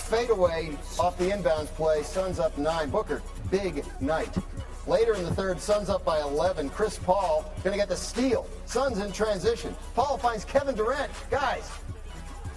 fadeaway off the inbounds play. Suns up 9. Booker, big night. Later in the third, Suns up by 11. Chris Paul going to get the steal. Suns in transition. Paul finds Kevin Durant. Guys,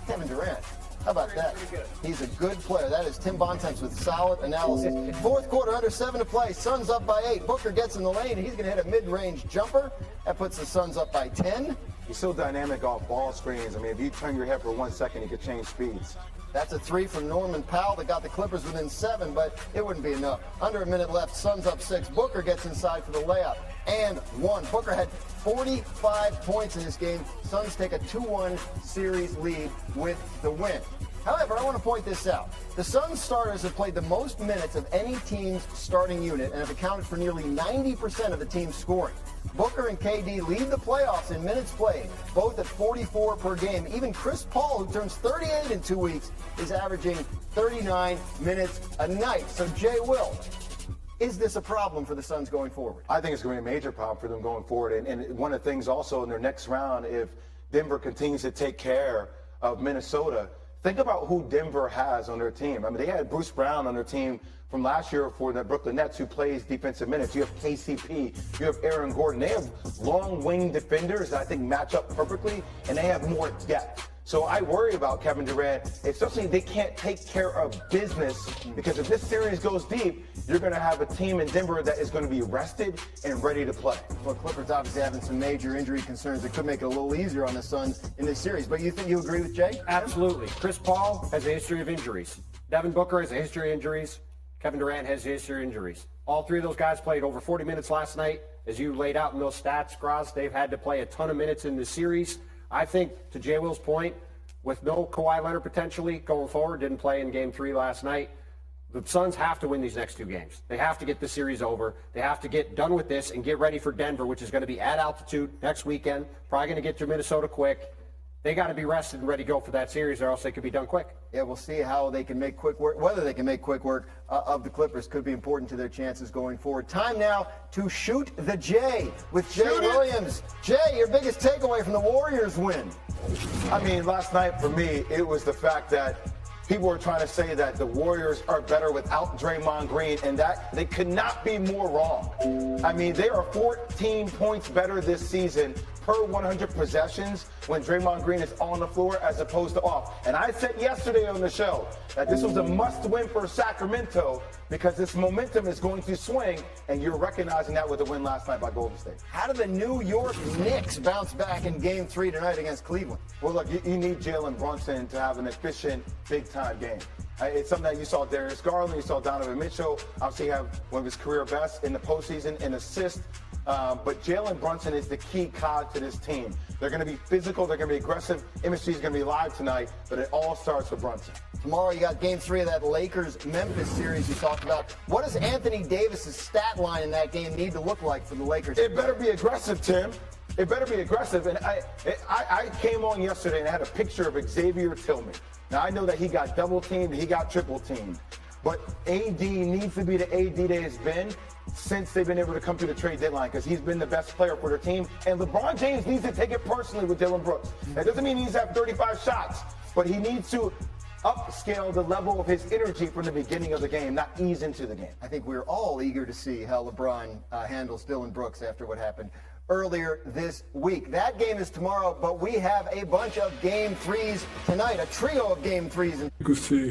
Kevin Durant. How about that? He's a good player. That is Tim Bontemps with solid analysis. Fourth quarter, under 7 to play. Suns up by 8. Booker gets in the lane. He's going to hit a mid-range jumper. That puts the Suns up by 10. He's so dynamic off ball screens. I mean, if you turn your head for 1 second, he could change speeds. That's a 3 from Norman Powell that got the Clippers within 7, but it wouldn't be enough. Under a minute left, Suns up 6. Booker gets inside for the layup. And 1. Booker had 45 points in this game. Suns take a 2-1 series lead with the win. However, I want to point this out. The Suns starters have played the most minutes of any team's starting unit and have accounted for nearly 90% of the team's scoring. Booker and KD lead the playoffs in minutes played, both at 44 per game. Even Chris Paul, who turns 38 in 2 weeks, is averaging 39 minutes a night. So, Jay Will, is this a problem for the Suns going forward? I think it's going to be a major problem for them going forward. And one of the things also in their next round, if Denver continues to take care of Minnesota, think about who Denver has on their team. I mean, they had Bruce Brown on their team from last year for the Brooklyn Nets, who plays defensive minutes. You have KCP. You have Aaron Gordon. They have long wing defenders that I think match up perfectly, and they have more depth. So I worry about Kevin Durant, especially they can't take care of business, because if this series goes deep, you're going to have a team in Denver that is going to be rested and ready to play. Well, Clippers obviously having some major injury concerns that could make it a little easier on the Suns in this series. But you think you agree with Jay? Absolutely. Chris Paul has a history of injuries. Devin Booker has a history of injuries. Kevin Durant has a history of injuries. All 3 of those guys played over 40 minutes last night. As you laid out in those stats, Graz, they've had to play a ton of minutes in this series. I think, to Jay Will's point, with no Kawhi Leonard potentially going forward, didn't play in Game 3 last night, the Suns have to win these next 2 games. They have to get the series over. They have to get done with this and get ready for Denver, which is going to be at altitude next weekend. Probably going to get through Minnesota quick. They got to be rested and ready to go for that series, or else they could be done quick. Yeah, we'll see how they can make quick work. Whether they can make quick work of the Clippers could be important to their chances going forward. Time now to shoot the J with Jay Williams. Jay, your biggest takeaway from the Warriors win? I mean, last night for me, it was the fact that people were trying to say that the Warriors are better without Draymond Green, and that they could not be more wrong. I mean, they are 14 points better this season per 100 possessions when Draymond Green is on the floor as opposed to off. And I said yesterday on the show that this was a must-win for Sacramento, because this momentum is going to swing, and you're recognizing that with the win last night by Golden State. How do the New York Knicks bounce back in Game 3 tonight against Cleveland? Well, look, you need Jalen Brunson to have an efficient, big-time game. It's something that you saw Darius Garland, you saw Donovan Mitchell, obviously have one of his career best in the postseason in assists. But Jalen Brunson is the key cog to this team. They're going to be physical. They're going to be aggressive. MSG is going to be live tonight, but it all starts with Brunson. Tomorrow you got Game 3 of that Lakers-Memphis series you talked about. What does Anthony Davis's stat line in that game need to look like for the Lakers? It better be aggressive, Tim. It better be aggressive. And I came on yesterday and I had a picture of Xavier Tillman. Now, I know that he got double-teamed, he got triple-teamed. But AD needs to be the AD that has been since they've been able to come through the trade deadline, because he's been the best player for their team. And LeBron James needs to take it personally with Dillon Brooks. That doesn't mean he needs to have 35 shots, but he needs to upscale the level of his energy from the beginning of the game, not ease into the game. I think we're all eager to see how LeBron handles Dillon Brooks after what happened earlier this week. That game is tomorrow, but we have a bunch of Game 3s tonight, a trio of Game 3s. You could see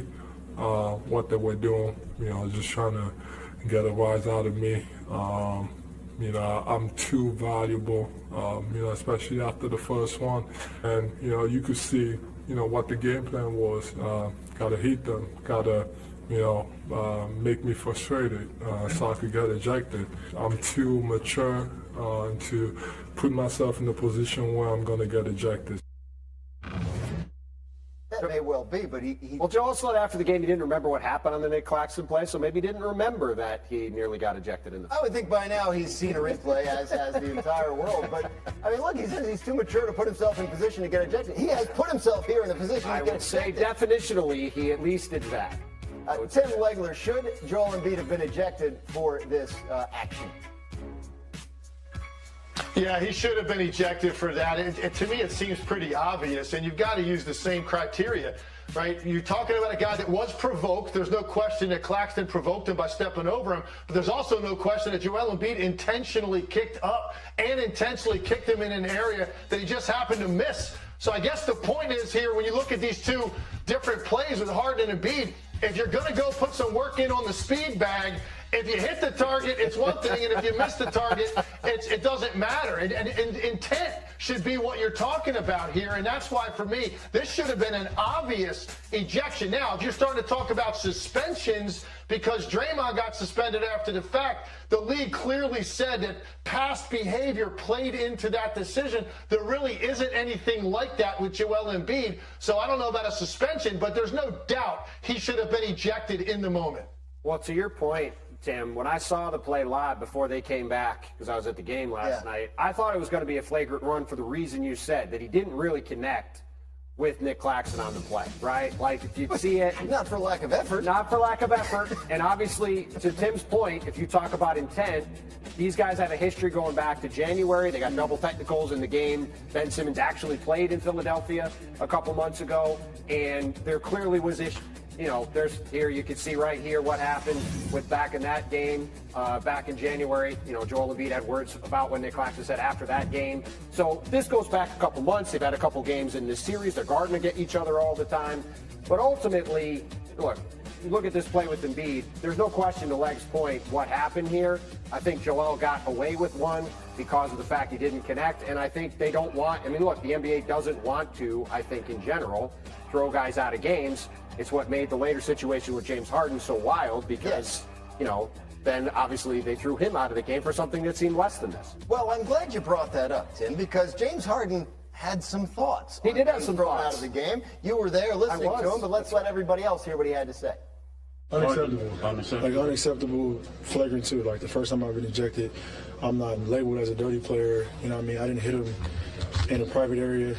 what they were doing, just trying to get a rise out of me. I'm too valuable, especially after the first one. And, you could see, what the game plan was. Gotta heat them, gotta, make me frustrated so I could get ejected. I'm too mature to put myself in a position where I'm gonna get ejected. That may well be, but he Well, Joel said after the game he didn't remember what happened on the Nick Claxton play, so maybe he didn't remember that he nearly got ejected in the. I would think by now he's seen a replay, as has the entire world. But, I mean, look, he says he's too mature to put himself in position to get ejected. He has put himself here in a position to I get would say ejected. definitionally he at least did that. Tim Legler, should Joel Embiid have been ejected for this action? Yeah, he should have been ejected for that. To me, it seems pretty obvious, and you've got to use the same criteria. right? You're talking about a guy that was provoked. There's no question that Claxton provoked him by stepping over him, but there's also no question that Joel Embiid intentionally kicked up and intentionally kicked him in an area that he just happened to miss. So I guess the point is here, when you look at these two different plays with Harden and Embiid, if you're going to go put some work in on the speed bag, if you hit the target, it's one thing, and if you miss the target, it doesn't matter. And intent should be what you're talking about here, and that's why, for me, this should have been an obvious ejection. Now, if you're starting to talk about suspensions because Draymond got suspended after the fact, the league clearly said that past behavior played into that decision. There really isn't anything like that with Joel Embiid, so I don't know about a suspension, but there's no doubt he should have been ejected in the moment. Well, to your point, Tim, when I saw the play live before they came back, because I was at the game last night, I thought it was going to be a flagrant run for the reason you said, that he didn't really connect with Nick Claxton on the play, right? Like, if you see it. Not for lack of effort. Not for lack of effort. And obviously, to Tim's point, if you talk about intent, these guys have a history going back to January. They got double technicals in the game. Ben Simmons actually played in Philadelphia a couple months ago, and there clearly was issues. You know, here you can see right here what happened with back in that game back in January. You know, Joel Embiid had words about when Nick Claxton said after that game. So this goes back a couple months. They've had a couple games in this series. They're guarding to get each other all the time. But ultimately, look at this play with Embiid. There's no question, to Leg's point, what happened here. I think Joel got away with one because of the fact he didn't connect. And I think they don't want, the NBA doesn't want to, I think in general, throw guys out of games. It's what made the later situation with James Harden so wild because, then obviously they threw him out of the game for something that seemed less than this. Well, I'm glad you brought that up, Tim, because James Harden had some thoughts. He did have some thoughts. Out of the game. You were there listening to him, but let's let everybody else hear what he had to say. Unacceptable. Like, unacceptable, flagrant too. Like, the first time I've been ejected, I'm not labeled as a dirty player. You know what I mean? I didn't hit him in a private area.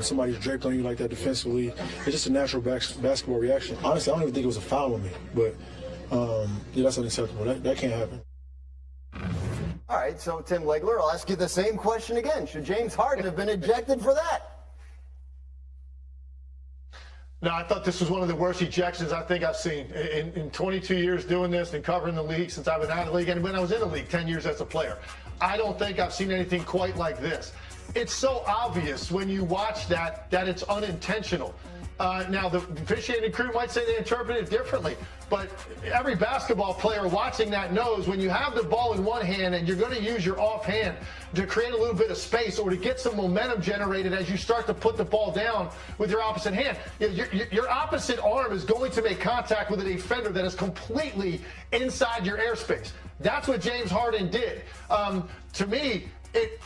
Somebody's draped on you like that defensively. It's just a natural basketball reaction. Honestly, I don't even think it was a foul on me. But, that's unacceptable. That can't happen. All right, so Tim Legler, I'll ask you the same question again. Should James Harden have been ejected for that? No, I thought this was one of the worst ejections I think I've seen in 22 years doing this and covering the league since I've been out of the league and when I was in the league 10 years as a player. I don't think I've seen anything quite like this. It's so obvious when you watch that it's unintentional. Now, the officiating crew might say they interpret it differently, but every basketball player watching that knows when you have the ball in one hand and you're going to use your offhand to create a little bit of space or to get some momentum generated as you start to put the ball down with your opposite hand. Your opposite arm is going to make contact with a defender that is completely inside your airspace. That's what James Harden did. To me,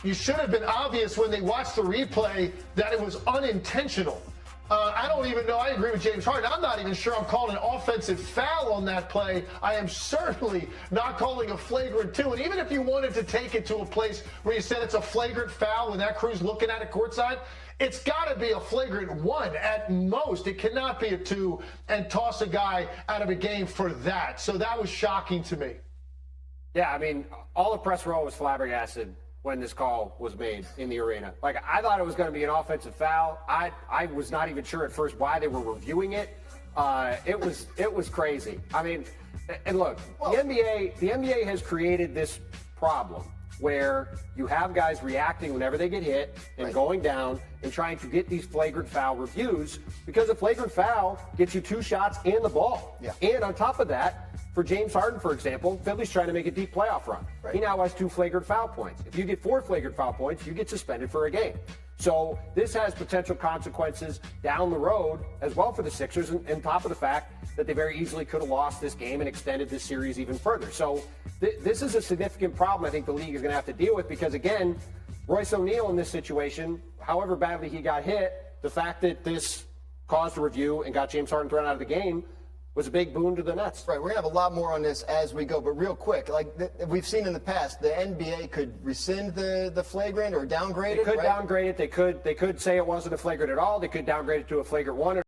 you should have been obvious when they watched the replay that it was unintentional. I don't even know. I agree with James Harden. I'm not even sure I'm calling an offensive foul on that play. I am certainly not calling a flagrant 2. And even if you wanted to take it to a place where you said it's a flagrant foul when that crew's looking at it courtside, it's got to be a flagrant 1 at most. It cannot be a 2 and toss a guy out of a game for that. So that was shocking to me. Yeah, all the press row was flabbergasted when this call was made in the arena. Like, I thought it was going to be an offensive foul. I was not even sure at first why they were reviewing it. It was crazy. And look, the NBA has created this problem where you have guys reacting whenever they get hit and going down and trying to get these flagrant foul reviews because a flagrant foul gets you 2 shots and the ball. Yeah. And on top of that, for James Harden, for example, Philly's trying to make a deep playoff run. Right. He now has 2 flagrant foul points. If you get 4 flagrant foul points, you get suspended for a game. So this has potential consequences down the road as well for the Sixers, and on top of the fact that they very easily could have lost this game and extended this series even further. So this is a significant problem I think the league is going to have to deal with because, again, Royce O'Neal in this situation, however badly he got hit, the fact that this caused a review and got James Harden thrown out of the game was a big boon to the Nets. Right, we're going to have a lot more on this as we go, but real quick, we've seen in the past, the NBA could rescind the flagrant or downgrade it, They could right? downgrade it. They could say it wasn't a flagrant at all. They could downgrade it to a flagrant 1.